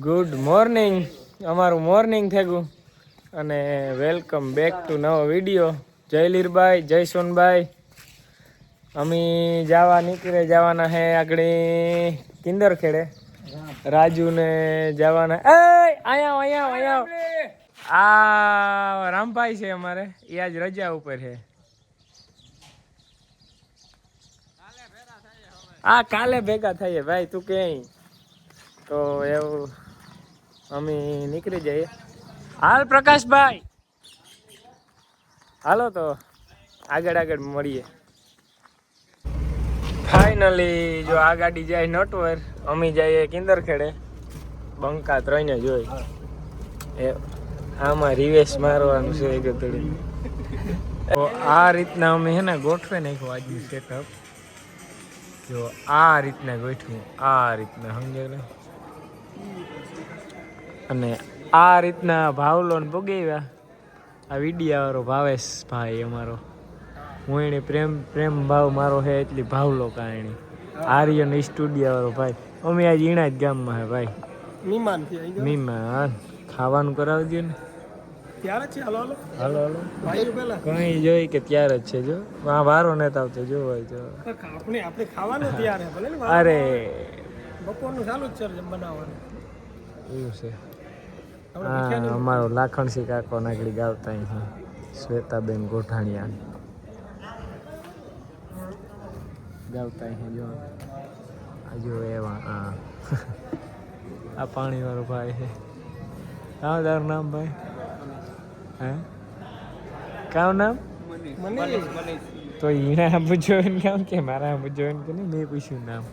Good morning અમારું morning થયું અને વેલકમ બેક ટુ નવો વિડીયો. જય લીરભાઈ, જય સોનભાઈ. અમે જવાના હે આગળ કિંદર ખેડે. રાજુ ને જવાના અહીંયા આ રામભાઈ છે અમારે, એ આજ રજા ઉપર છે. આ કાલે ભેગા થઈએ ભાઈ, તું કે તો એવું અમે નીકળી જઈએ. હાલ પ્રકાશભાઈ, હાલો તો આગળ મળીએ. ફાઇનલી જો આ ગાડી જાય નટવર, અમે જઈએ કિંદર ખેડે. બંકા 3 જોઈ એ આમાં રિવેશ મારવાનું છે ગતડી. તો આ રીતના અમે હે ને ગોઠવે નાખ્યું આજનું સેટઅપ. જો આ રીતના ગોઠવું, આ રીતના સમજે. અને આ રીતના ભાવલો ને પગાવ્યા. આ વિડિયા વાળો ભાવેશ ભાઈ અમારો, હું એને પ્રેમ ભાવ મારો હે એટલી ભાવલો કારણી. આર્યન સ્ટુડિયો વાળો ભાઈ, અમે આજ ઈણા જ ગામમાં હે ભાઈ. મીમાન ખાવાનું કરાવી દો ને. હાલો કઈ જોઈ કે ત્યારે જ છે. જો વારો નથી આવતો, જો હોય તો આપણે ખાવાનું તૈયાર હે ભલે. અરે બપોરનું ચાલુ જ છે બનાવવાનું. એવું છે. અમારો લાખણસી કાકો નાગડી ગાવતા છે, શ્વેતાબેન ગોઠાણિયા ગાવતા છે. જો આ જો એવા આ પાણી વાળો ભાઈ છે. કાં તારું નામ ભાઈ? હે કાં નામ? તો એના પૂછ્યો ને કામ કે મારા પૂછ્યો ને કે નહીં, મેં પૂછ્યું નામ.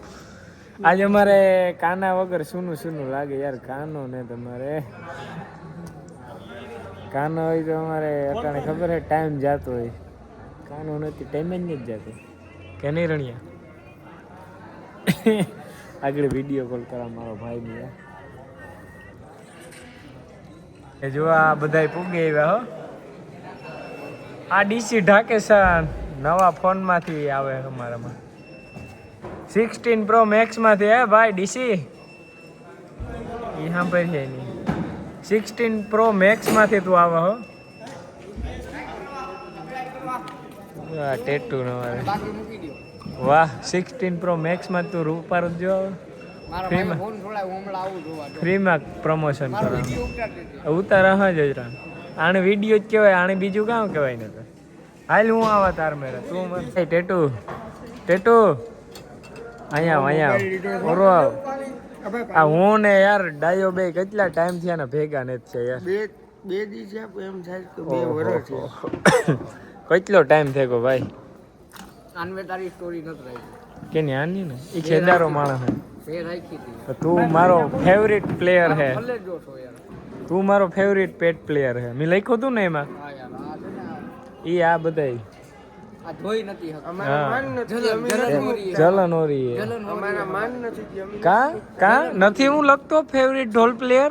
આજે અમારે કાના વગર સૂનું લાગે યાર. કાનો ને તમારે કાનો હોય તો અમારે અટાણે ખબર હે ટાઈમ જતો હોય. કાનો નથી, ટાઈમ જ નથી જતો કે નહીં રણિયા? આગળ વિડીયો કોલ કરા મારો ભાઈ ને. એ જો આ બધા પૂગે આવ્યા હો. આ ડીસી ઢાકેસન નવા ફોનમાંથી આવે અમારામાં, 16 Pro Max માંથી હે ભાઈ. ડીસી એ સાંભળ છે નહીં, 16 Pro Max માંથી તું આવે હો. ટેટુ નો વાહ, 16 Pro Max માં તું રૂપાર જો ફ્રીમાં પ્રમોશન કરો. ઉતાર હા જ આને વિડીયો જ કહેવાય, આને બીજું કામ કહેવાય ને. તો હાલ હું આવા તાર મેરા તું મને ટેટુ અહીંયા ઓરો આવ. આ હું ને યાર ડાયો બે કેટલા ટાઈમ થયા ને ભેગા નથી છે યાર. બે દી છે એમ થાય કે 2 વર્ષ છે. કેટલો ટાઈમ થયો ભાઈ? આનવે તારી સ્ટોરી નથી રાખી કે ની? આની ને ઈ ખેદારો માણસ હે, રાખી હતી. તું મારો ફેવરિટ પ્લેયર હે. તું મારો ફેવરિટ પેટ પ્લેયર હે. મેં લખ્યું તું ને એમાં. ઈ આ બધાય આ જોઈ નથી. અમારા માન નથી, જલન ઓરી અમારા માન નથી. કા નથી હું લખતો ફેવરિટ ઢોલ પ્લેયર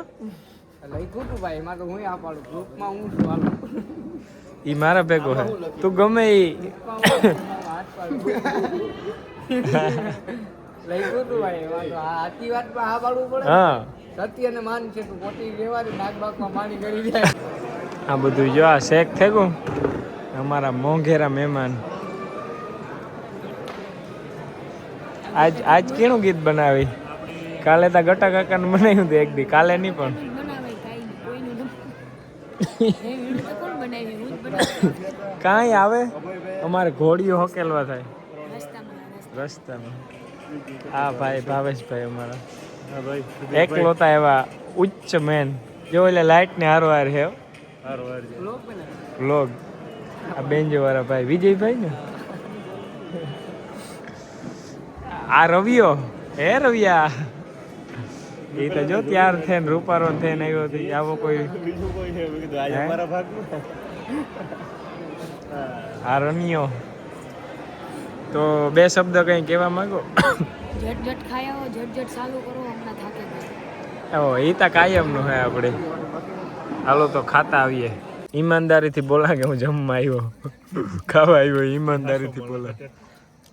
લખ્યું તું ભાઈ. એમાં તો હું આ પાડું ગ્રુપમાં હું છું. હાલો ઈ મારા ભેગો હે. તું ગમે ઈ લખ્યું તું ભાઈ. આતી વાતમાં આ પાડવું પડે. હા સત્ય ને માન છે. તું પોતી લેવાની નાક બાકમાં પાણી કરી જાય. આ બધું જો આ શેક થઈ ગયું. અમારા મોંઘેરા મહેમાન આજ કેનું ગીત બનાવી? કાલે તો ગટા કાકાને બનાવ્યું હતું એક દી, કાલે નહીં પણ કાંઈ આવે. અમારે ઘોડીઓ હકેલવા થાય રસ્તામાં. હા ભાઈ ભાવેશભાઈ અમારા એકલોતા એવા ઉચ્ચ મેન. જો એટલે લાઈટ ને હારવાર છે વ્લોગ. આ બેન્જો વાળા ભાઈ વિજયભાઈ ને. આ રવિયો હે રવિયા, એ તો જો ત્યાર થઈને રૂપારો થઈને આવ્યો હતો. આવો કોઈ આ રનિયો તો 2 શબ્દ કઈ કહેવા માંગો? ઝટ ખાયા ઝટ ચાલુ કરો, હમણાં થાકે ગયા. ઓ એ તો કાયમનું હે આપણે. હાલો તો ખાતા આવીએ. ઈમાનદારીથી બોલા કે હું જમવા આવ્યો, ખાવા આવ્યો. ઈમાનદારીથી બોલા.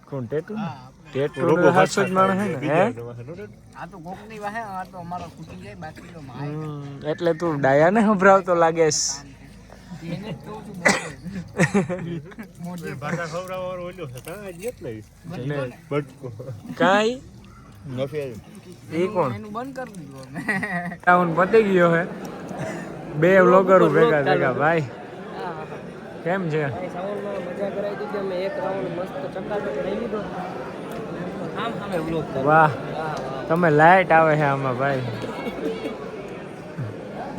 કોણ ટેટુ? ટેટુ તો હાચું જ માણસ હે ને હે આ તો કોકની વાહે આ તો અમારો ખૂટી જાય બાકી તો માય એટલે તું ડાયાને સંભળાવતો લાગેસ એને તો તું મોટી ભાષા ખવડાવવાનો ઓલો છે તા આજ એટલે બટકો કાઈ નફેર એ કોણ એનું બંધ કરી દીધું અમે ટાઉન પતી ગયો હે બે વ્લોગરો ભેગા ભાઈ કેમ છે સાઉન્ડમાં મજા કરાવી દીધી અમે એક રાઉન્ડ મસ્ત ચકાચક લઈ લીધો આમ સામે વ્લોગ કરો વાહ તમે લાઈટ આવે છે આમાં ભાઈ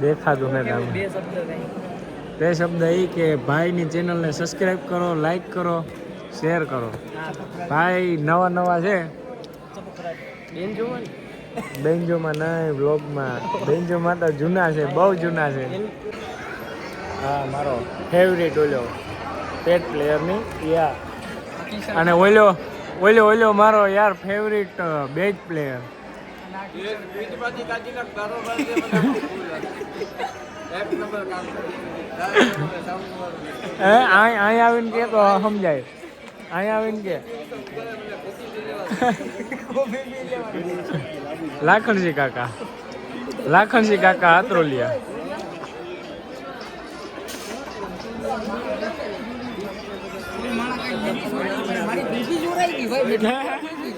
દેખાતું નથી આમાં બે શબ્દ કઈ બે શબ્દ એ કે ભાઈની ચેનલને સબસ્ક્રાઇબ કરો લાઈક કરો શેર કરો ભાઈ નવા છે બેન જોવાની બેન્જોમાં નહીં વ્લોગમાં બેન્જોમાં તો જૂના છે બહુ જૂના છે હા મારો ફેવરેટ ઓલો પેટ પ્લેયરની યા અને ઓલો મારો યાર ફેવરેટ બેટ પ્લેયર અહીં આવીને કે તો સમજાય અહીં આવીને કે લાખણજી કાકા હાથરોલિયા મારી બીજી જોરાઈ ગઈ ભાઈ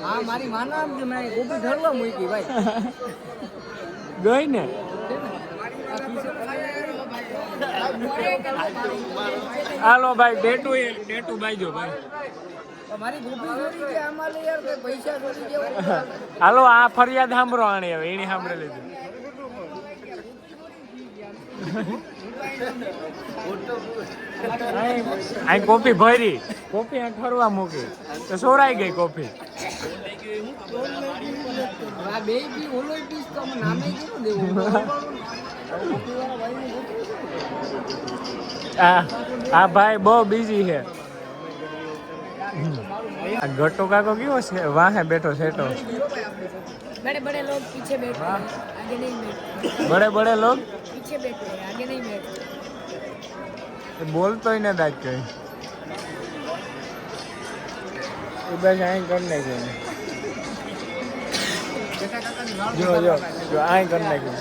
હા મારી માના આમ કે મેં ગોપી ઢળવા મૂકી ભાઈ ગઈ ને હાલો ભાઈ ડેટુ બાઈજો ભાઈ મારી ગોપી જોરી કે આમાં લે યાર કે પૈસા જોરી જેવો હાલો આ ફરિયાદ સાંભળો આણે હવે એની સાંભળે લીધું અહીં કોફી ભરી કોફી અહીં ફરવા મૂકી તો સોરાઈ ગઈ કોફી આ બે બી ઓલો પીસ તો અમે નામે કેવું દેવું આ ભાઈ બહુ બિઝી છે આ ગટો કાકો કેવો છે વાહે બેઠો સેટો बड़े बड़े लोग पीछे बैठे हैं, आगे नहीं बैठते। बड़े लोग पीछे बैठे हैं, आगे नहीं बैठते। बोलतो ही नहीं दाज कहीं बस आई करने के जो जो जो आई करने के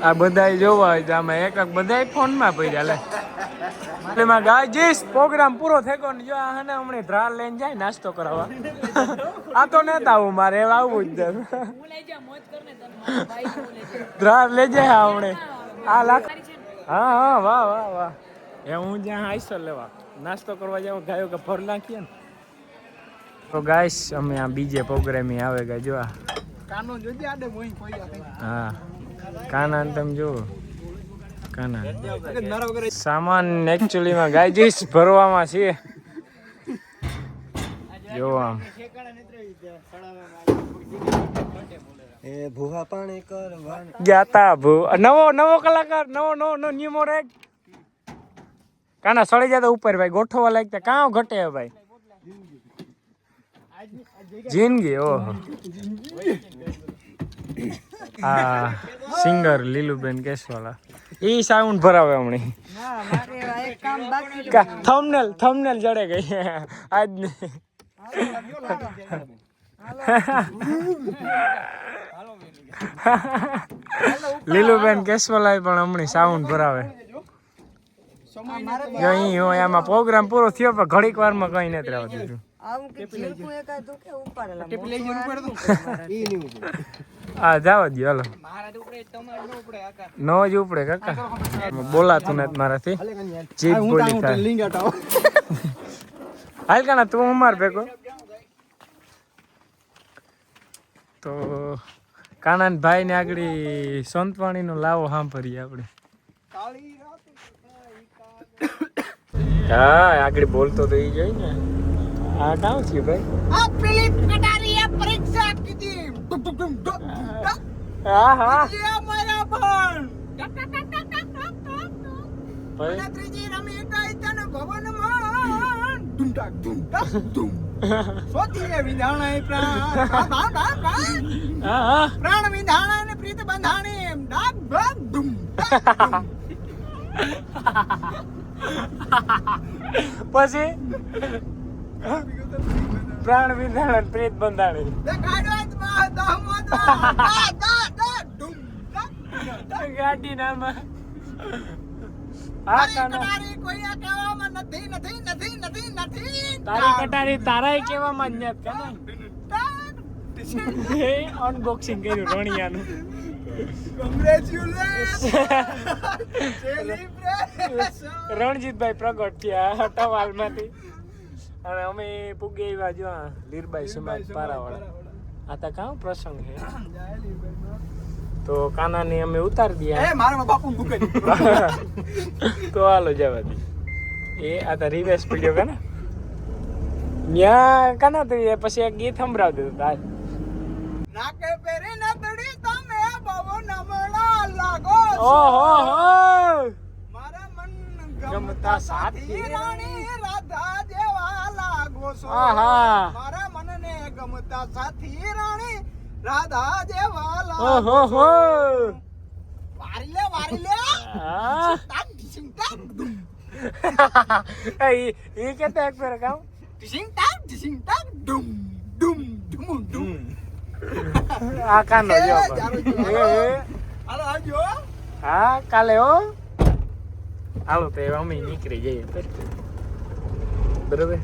આ બધાય જોવા હોય તો આમાં એક બધાય ફોનમાં પડ્યા લે એમાં ગાયજીસ પ્રોગ્રામ પૂરો થયો ને જો આ હને હમણે ધ્રાલ લઈને જાય નાસ્તો કરાવવા આ તો નતા આવું મારે આવવું જ હું લઈ જા મોજ કરને તને ભાઈ હું લઈ જા ધ્રાલ લઈ જાય હમણે આ લાખ હા હા વાહ વાહ વાહ એ હું જ્યાં આઈસો લેવા નાસ્તો કરવા જાવ ગાયો કે ભર નાખીએ ને તો ગાઈસ અમે આ બીજે પ્રોગ્રામે આવે ગયા જો આ કાનો જોજે આડે મોઈ કોઈ હા કાના ને તમે જુઓ કાના સામાન એકચ્યુઅલીમાં ગાયજીસ ભરવામાં છે જો આમ એ ભૂવા પાણી કરવા જાતા નવો કલાકાર નવો નિયમો રે કાના સળી જતા ઉપર ભાઈ ગોઠવવા લાગતા કાં ઘટે ભાઈ જિંદગી ઓહો આ સિંગર લીલુબેન કેસવાલા ઈ સાઉન્ડ ભરાવે હમણી ના મારે એક કામ બાકી થંબનેલ જડે ગઈ આજ ને લીલુબેન કેસવાલા પણ હમણી સાઉન્ડ ભરાવે જો અહીં હોય આમાં પ્રોગ્રામ પૂરો થયો પણ ઘડીક વારમાં કઈ નથી રહેવા દીધું આવું કે ચીરકું એકાદ તો કે ઉપાડેલા ટેપ લઈ જવું પડે તો ઈ નહીં ઉપડે હા જાવ દો હાલો મારા ઉપડે તમારે ન ઉપડે આકા નો જ ઉપડે કાકા બોલાતું નથી મારાથી જીભ બોલી થાય લિંગ હટાવો હાલ કાના તું અમાર ભેગો તો કાનાન ભાઈ ને આગળ સંતવાણી નો લાવો સાંભળીએ આપણે હા આગળ બોલતો તો ઈ જોઈ ને આ કામ છે ભાઈ આ પેલી કટારીએ પરીક્ષા કીધી હા હા જે મારા પણ ભાઈ ત્રીજી રમી ગઈ તને ભવનમાં ધૂમટાક ધૂમટાક ધૂમ સોતીએ વિધાણાય પ્રાણ હા હા પ્રાણ વિધાણાય ને પ્રીત બંધાણી ડાક ડાક ધૂમ પછી પ્રાણ વિંધાણ પ્રેત બંધાણી ગાડી નામ હા કાના તારી કટારી તારાય કેવામાં જ નથી કે અનબોક્સિંગ કર્યું રણિયાનું રણજીતભાઈ પ્રગટ થયા ટવાલમાંથી અને અમે પૂગી આવ્યા જો લીરબાઈ સમાજ પારાવાળા આ તો કાં પ્રસંગ છે તો કાનાને અમે ઉતારી દઈએ મારા બાપુ મૂકે તો હાલો જવા દે એ આ તો રિવેસ પીડ્યો કે ને ન્યા કાના તો પછી એક ગીત સંભળાવ દીધું તાર નાકે પેરી નતડી તમે બાબો નમણા લાગો ઓહો હો મારા મન ગમતા સાથી રાણી રાધા જેવા લાગો છો આહા મારા મનને ગમતા સાથી રાણી રાધા જેવા લાગો ઓહો હો વારી લે હા ટાક ઢીસિંગ ટાક ડુમ એ કેતા એક ફેર કામ ઢીસિંગ ટાક ડુમ ડુમ ડુમ ડુમ આ કાનો જો હાલો આવજો હા કાલે હો હાલો તો અમે નીકળી જઈએ બરોબર